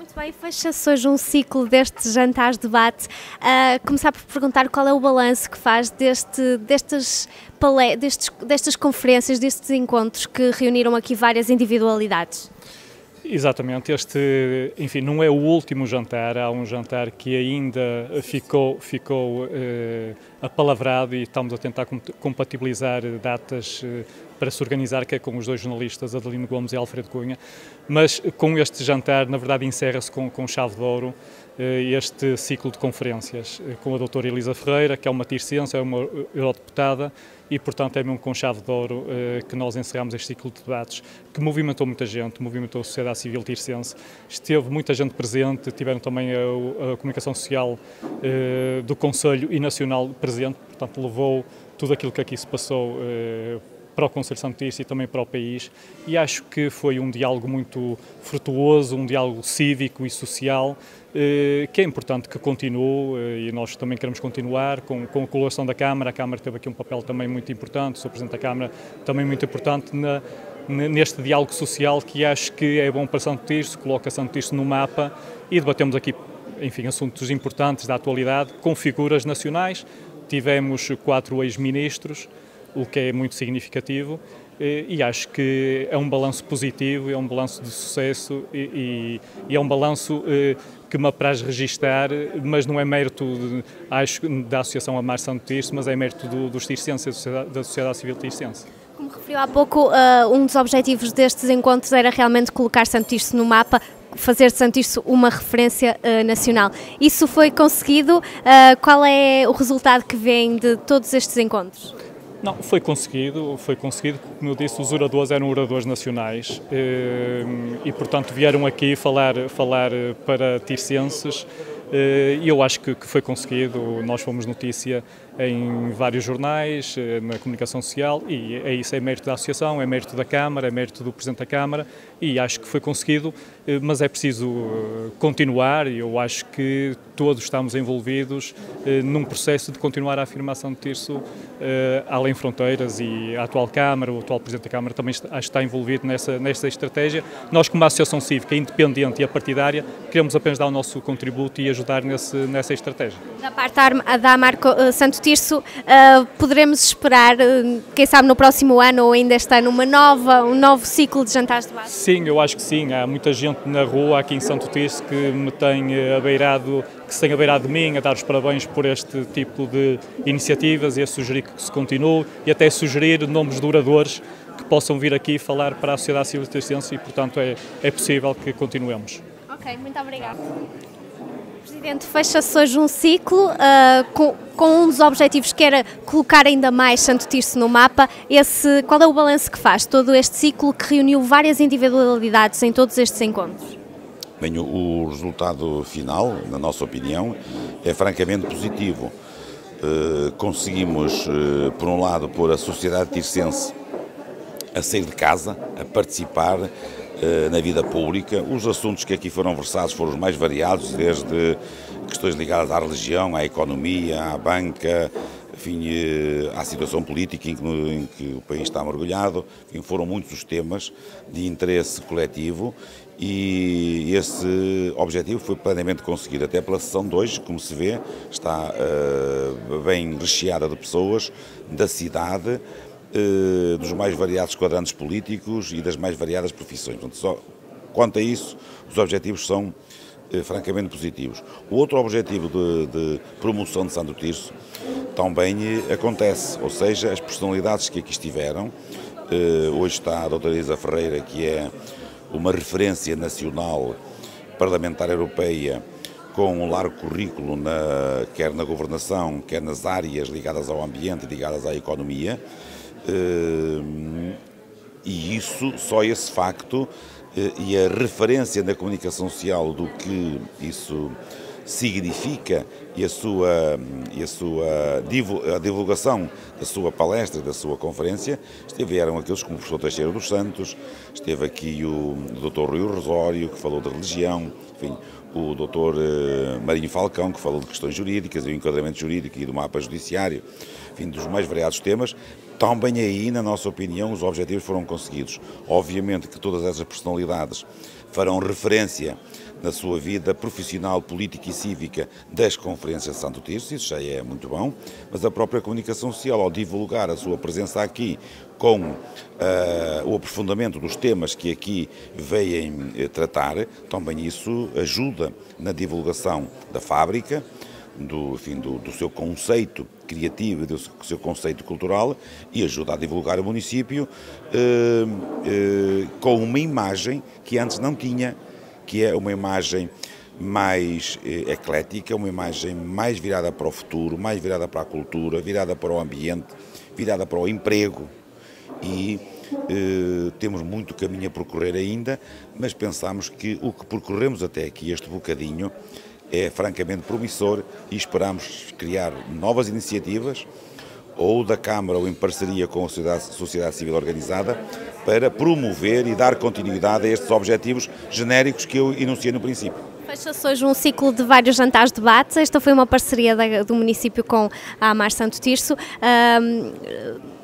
Muito bem, fecha-se hoje um ciclo destes jantares-debate. Começar por perguntar qual é o balanço que faz destas conferências, destes encontros que reuniram aqui várias individualidades. Exatamente, enfim, não é o último jantar, há um jantar que ainda ficou apalavrado e estamos a tentar compatibilizar datas para se organizar, que é com os dois jornalistas, Adelino Gomes e Alfredo Cunha, mas com este jantar, na verdade, encerra-se com chave de ouro este ciclo de conferências, com a doutora Elisa Ferreira, que é uma tircense, é uma eurodeputada, e, portanto, é mesmo com chave de ouro que nós encerramos este ciclo de debates, que movimentou muita gente, movimentou a sociedade civil tircense, esteve muita gente presente, tiveram também a comunicação social do Conselho e Nacional presente, portanto, levou tudo aquilo que aqui se passou para o Conselho de Santo Tirso e também para o país, e acho que foi um diálogo muito frutuoso, um diálogo cívico e social, que é importante que continue, e nós também queremos continuar com a colaboração da Câmara. A Câmara teve aqui um papel também muito importante, o Sr. Presidente da Câmara também muito importante neste diálogo social, que acho que é bom para Santo Tirso, coloca Santo Tirso no mapa, e debatemos aqui, enfim, assuntos importantes da atualidade, com figuras nacionais. Tivemos 4 ex-ministros, o que é muito significativo, e acho que é um balanço positivo, é um balanço de sucesso e é um balanço que me apraz registar, mas não é mérito, acho, da Associação Amar Santo Tirso, mas é mérito dos tircenses, da sociedade civil tircense. Como referiu há pouco, um dos objetivos destes encontros era realmente colocar Santo Tirso no mapa, fazer de Santo Tirso uma referência nacional. Isso foi conseguido? Qual é o resultado que vem de todos estes encontros? Não, foi conseguido, como eu disse, os oradores eram oradores nacionais e, portanto, vieram aqui falar para tircenses, e eu acho que foi conseguido. Nós fomos notícia em vários jornais, na comunicação social, e é isso, é mérito da Associação, é mérito da Câmara, é mérito do Presidente da Câmara, e acho que foi conseguido, mas é preciso continuar, e eu acho que todos estamos envolvidos num processo de continuar a afirmação de Tirso além fronteiras, e a atual Câmara, o atual Presidente da Câmara também acho que está envolvido nessa estratégia. Nós, como Associação Cívica independente e apartidária, queremos apenas dar o nosso contributo e ajudar nessa estratégia. Da parte da Amar Santo Tirso, poderemos esperar, quem sabe no próximo ano ou ainda este ano, um novo ciclo de jantares de debate? Sim, eu acho que sim. Há muita gente na rua aqui em Santo Tirso que me tem se tem abeirado de mim, a dar os parabéns por este tipo de iniciativas, e a sugerir que se continue, e até sugerir nomes de oradores que possam vir aqui falar para a sociedade civil tircense, e, portanto, é possível que continuemos. Ok, muito obrigada. Presidente, fecha-se hoje um ciclo com um dos objetivos que era colocar ainda mais Santo Tirso no mapa. Qual é o balanço que faz todo este ciclo que reuniu várias individualidades em todos estes encontros? Bem, o resultado final, na nossa opinião, é francamente positivo. Conseguimos, por um lado, pôr a sociedade tircense a sair de casa, a participar na vida pública. Os assuntos que aqui foram versados foram os mais variados, desde questões ligadas à religião, à economia, à banca, enfim, à situação política em que o país está mergulhado. Enfim, foram muitos os temas de interesse coletivo, e esse objetivo foi plenamente conseguido. Até pela sessão de hoje, como se vê, está bem recheada de pessoas da cidade, dos mais variados quadrantes políticos e das mais variadas profissões. Portanto, quanto a isso, os objetivos são francamente positivos. O outro objetivo de promoção de Santo Tirso também acontece, ou seja, as personalidades que aqui estiveram. Hoje está a doutora Elisa Ferreira, que é uma referência nacional parlamentar europeia, com um largo currículo quer na governação, quer nas áreas ligadas ao ambiente e ligadas à economia. E só esse facto e a referência na comunicação social do que isso significa, e a divulgação da sua palestra, da sua conferência, estiveram aqueles como o professor Teixeira dos Santos, esteve aqui o Dr. Rui Rosório, que falou de religião, enfim, o Dr. Marinho Falcão, que falou de questões jurídicas, do enquadramento jurídico e do mapa judiciário, enfim, dos mais variados temas. Também aí, na nossa opinião, os objetivos foram conseguidos. Obviamente que todas essas personalidades farão referência na sua vida profissional, política e cívica das conferências de Santo Tirso, isso já é muito bom, mas a própria comunicação social, ao divulgar a sua presença aqui com o aprofundamento dos temas que aqui vêm tratar, também isso ajuda na divulgação da fábrica, do seu conceito criativo e do seu conceito cultural, e ajuda a divulgar o município com uma imagem que antes não tinha, que é uma imagem mais eclética, uma imagem mais virada para o futuro, mais virada para a cultura, virada para o ambiente, virada para o emprego. E temos muito caminho a percorrer ainda, mas pensamos que o que percorremos até aqui, este bocadinho, é francamente promissor e esperamos criar novas iniciativas, ou da Câmara ou em parceria com a sociedade civil organizada, para promover e dar continuidade a estes objetivos genéricos que eu enunciei no princípio. Fecha-se hoje um ciclo de vários jantares de debates. Esta foi uma parceria do município com a AMAR Santo Tirso.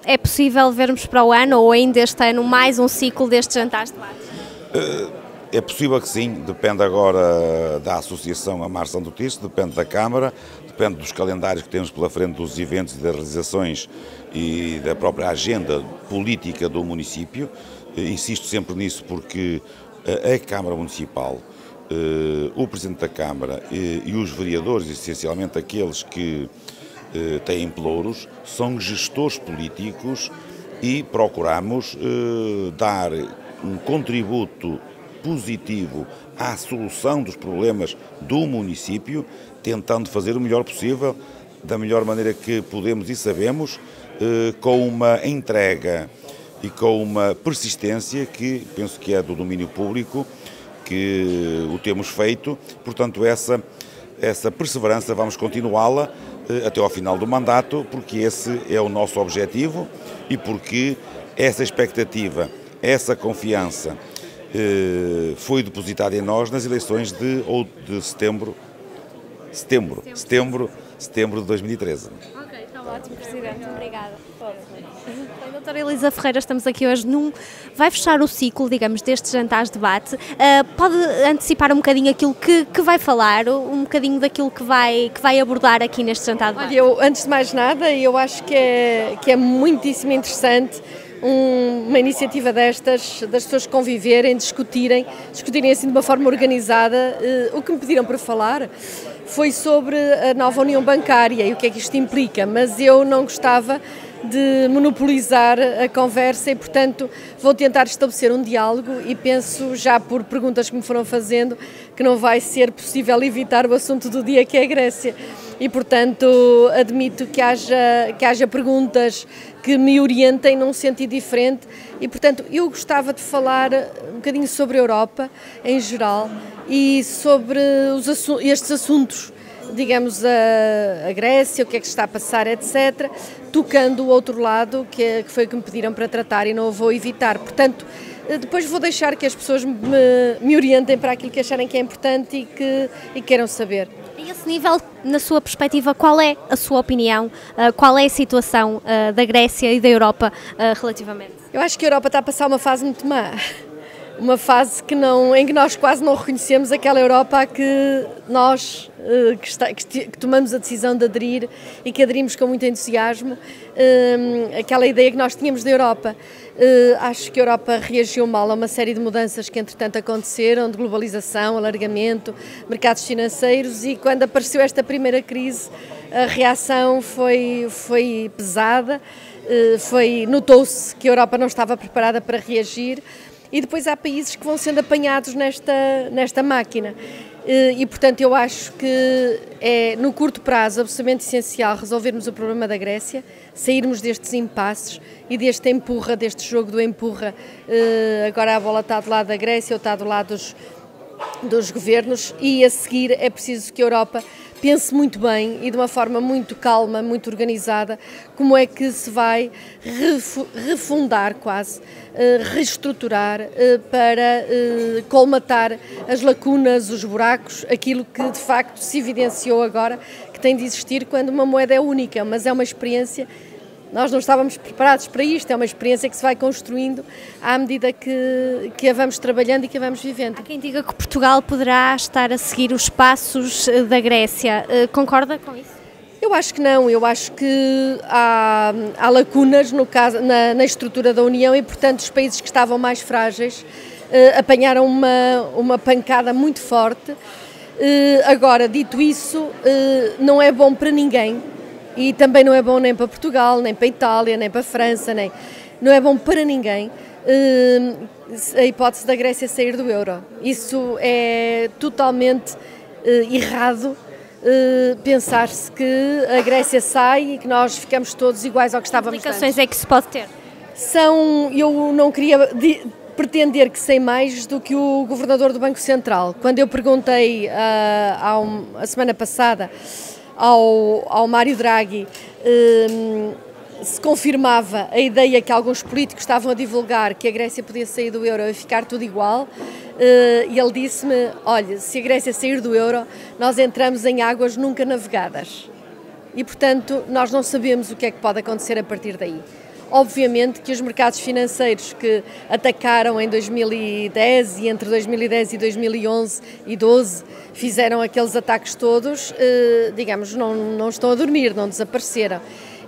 É possível vermos para o ano, ou ainda este ano, mais um ciclo destes jantares de debates? É possível que sim, depende agora da Associação AMAR Santo Tirso, depende da Câmara, depende dos calendários que temos pela frente dos eventos e das realizações e da própria agenda política do município. Insisto sempre nisso porque a Câmara Municipal, o Presidente da Câmara e os vereadores, essencialmente aqueles que têm pelouros, são gestores políticos e procuramos dar um contributo positivo à solução dos problemas do município, tentando fazer o melhor possível, da melhor maneira que podemos e sabemos, com uma entrega e com uma persistência que penso que é do domínio público, que o temos feito. Portanto, essa perseverança vamos continuá-la até ao final do mandato, porque esse é o nosso objetivo e porque essa expectativa, essa confiança foi depositada em nós nas eleições de setembro de 2013. Ok, está ótimo, Presidente. Obrigada. Bem, doutora Elisa Ferreira, estamos aqui hoje vai fechar o ciclo, digamos, destes jantares de debate. Pode antecipar um bocadinho aquilo que vai falar, um bocadinho daquilo que vai abordar aqui neste jantar de debate? Olha, antes de mais nada, eu acho que é muitíssimo interessante uma iniciativa destas, das pessoas conviverem, discutirem assim de uma forma organizada. O que me pediram para falar foi sobre a nova União Bancária e o que é que isto implica, mas eu não gostava de monopolizar a conversa e, portanto, vou tentar estabelecer um diálogo e penso, já por perguntas que me foram fazendo, que não vai ser possível evitar o assunto do dia, que é a Grécia. E, portanto, admito que haja perguntas que me orientem num sentido diferente e, portanto, eu gostava de falar um bocadinho sobre a Europa em geral e sobre estes assuntos, digamos, a Grécia, o que é que está a passar, etc., tocando o outro lado, que foi o que me pediram para tratar e não o vou evitar. Portanto, depois vou deixar que as pessoas me orientem para aquilo que acharem que é importante e queiram saber. A esse nível, na sua perspectiva, qual é a sua opinião, qual é a situação da Grécia e da Europa relativamente? Eu acho que a Europa está a passar uma fase muito má. Uma fase em que nós quase não reconhecemos aquela Europa a que nós que tomamos a decisão de aderir e que aderimos com muito entusiasmo, aquela ideia que nós tínhamos da Europa. Acho que a Europa reagiu mal a uma série de mudanças que entretanto aconteceram, de globalização, alargamento, mercados financeiros, e quando apareceu esta primeira crise a reação foi pesada, notou-se que a Europa não estava preparada para reagir. E depois há países que vão sendo apanhados nesta máquina. E, portanto, eu acho que é, no curto prazo, absolutamente essencial resolvermos o problema da Grécia, sairmos destes impasses e deste jogo do empurra. Agora a bola está do lado da Grécia ou está do lado dos governos, e a seguir é preciso que a Europa pense muito bem e de uma forma muito calma, muito organizada, como é que se vai refundar quase, reestruturar para colmatar as lacunas, os buracos, aquilo que de facto se evidenciou agora que tem de existir quando uma moeda é única, mas é uma experiência Nós não estávamos preparados para isto, é uma experiência que se vai construindo à medida que a vamos trabalhando e que a vamos vivendo. Há quem diga que Portugal poderá estar a seguir os passos da Grécia. Concorda com isso? Eu acho que não, eu acho que há lacunas no caso, na estrutura da União e, portanto, os países que estavam mais frágeis apanharam uma pancada muito forte. Agora, dito isso, não é bom para ninguém e também não é bom nem para Portugal, nem para a Itália, nem para a França, não é bom para ninguém a hipótese da Grécia sair do euro. Isso é totalmente errado. Pensar-se que a Grécia sai e que nós ficamos todos iguais ao que estávamos antes. Que implicações é que isso pode ter? Eu não queria pretender que sei mais do que o governador do Banco Central. Quando eu perguntei a semana passada ao Mário Draghi se confirmava a ideia que alguns políticos estavam a divulgar que a Grécia podia sair do euro e ficar tudo igual, e ele disse-me, olha, se a Grécia sair do euro, nós entramos em águas nunca navegadas. E, portanto, nós não sabemos o que é que pode acontecer a partir daí. Obviamente que os mercados financeiros que atacaram em 2010 e entre 2010 e 2011 e 2012 fizeram aqueles ataques todos, digamos, não estão a dormir, não desapareceram.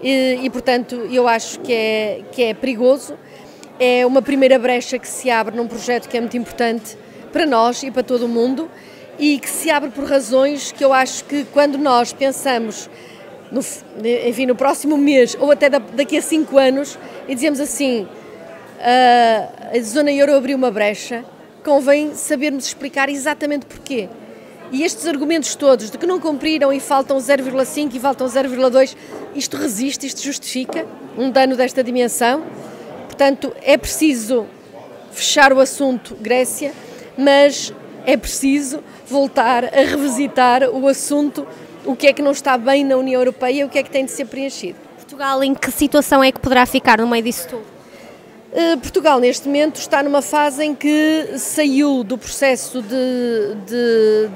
E, portanto, eu acho que é perigoso, é uma primeira brecha que se abre num projeto que é muito importante para nós e para todo o mundo e que se abre por razões que eu acho que quando nós pensamos, no próximo mês ou até daqui a 5 anos e dizemos assim, a zona euro abriu uma brecha, convém sabermos explicar exatamente porquê. E estes argumentos todos de que não cumpriram e faltam 0,5 e faltam 0,2, isto resiste, isto justifica um dano desta dimensão. Portanto, é preciso fechar o assunto Grécia, mas é preciso voltar a revisitar o assunto, o que é que não está bem na União Europeia e o que é que tem de ser preenchido. Portugal, em que situação é que poderá ficar no meio disso tudo? Portugal, neste momento, está numa fase em que saiu do processo de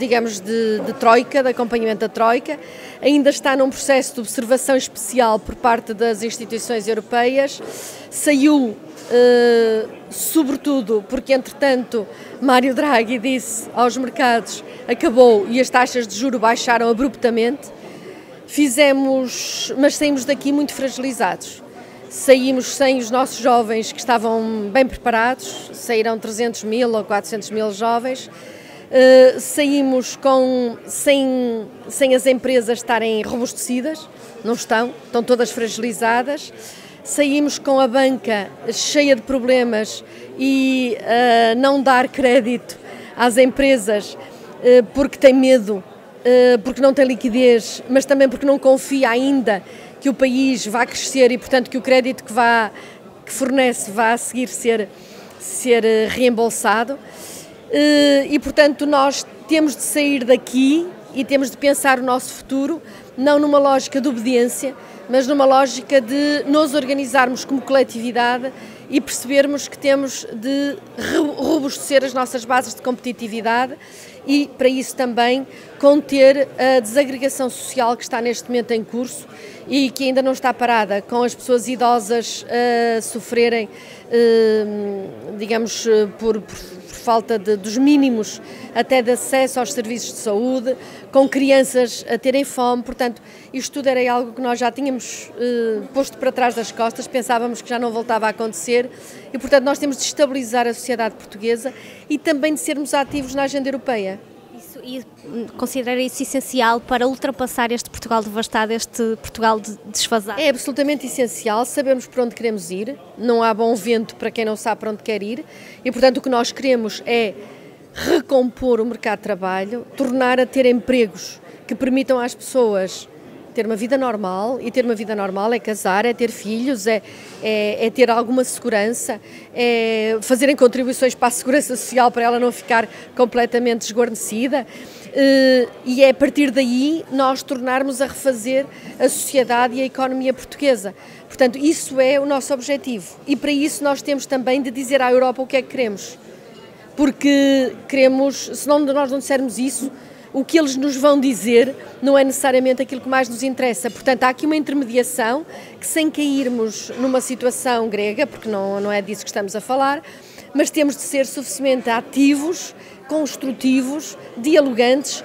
troika, de acompanhamento da troika, ainda está num processo de observação especial por parte das instituições europeias, saiu, sobretudo, porque, entretanto, Mário Draghi disse aos mercados, acabou e as taxas de juros baixaram abruptamente, mas saímos daqui muito fragilizados. Saímos sem os nossos jovens que estavam bem preparados, saíram 300 mil ou 400 mil jovens, saímos sem as empresas estarem robustecidas, não estão todas fragilizadas, saímos com a banca cheia de problemas e não dar crédito às empresas porque tem medo, porque não tem liquidez, mas também porque não confia ainda que o país vá crescer e, portanto, que o crédito que fornece vá a seguir ser reembolsado. E, portanto, nós temos de sair daqui e temos de pensar o nosso futuro, não numa lógica de obediência, mas numa lógica de nos organizarmos como coletividade e percebermos que temos de robustecer as nossas bases de competitividade e, para isso também, conter a desagregação social que está neste momento em curso e que ainda não está parada, com as pessoas idosas a sofrerem, digamos, por falta dos mínimos até de acesso aos serviços de saúde, com crianças a terem fome. Portanto, isto tudo era algo que nós já tínhamos posto para trás das costas, pensávamos que já não voltava a acontecer e, portanto, nós temos de estabilizar a sociedade portuguesa e também de sermos ativos na agenda europeia. E considera isso essencial para ultrapassar este Portugal devastado, este Portugal desfasado? É absolutamente essencial, sabemos para onde queremos ir, não há bom vento para quem não sabe para onde quer ir e, portanto, o que nós queremos é recompor o mercado de trabalho, tornar a ter empregos que permitam às pessoas ter uma vida normal, e ter uma vida normal é casar, é ter filhos, é ter alguma segurança, é fazerem contribuições para a segurança social para ela não ficar completamente desguarnecida e é a partir daí nós tornarmos a refazer a sociedade e a economia portuguesa. Portanto, isso é o nosso objetivo e para isso nós temos também de dizer à Europa o que é que queremos, porque queremos, se nós não dissermos isso, o que eles nos vão dizer não é necessariamente aquilo que mais nos interessa. Portanto, há aqui uma intermediação que, sem cairmos numa situação grega, porque não é disso que estamos a falar, mas temos de ser suficientemente ativos, construtivos, dialogantes,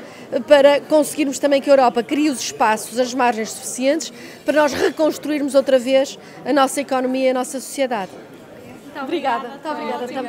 para conseguirmos também que a Europa crie os espaços, as margens suficientes para nós reconstruirmos outra vez a nossa economia e a nossa sociedade. Muito obrigada. Muito obrigada também.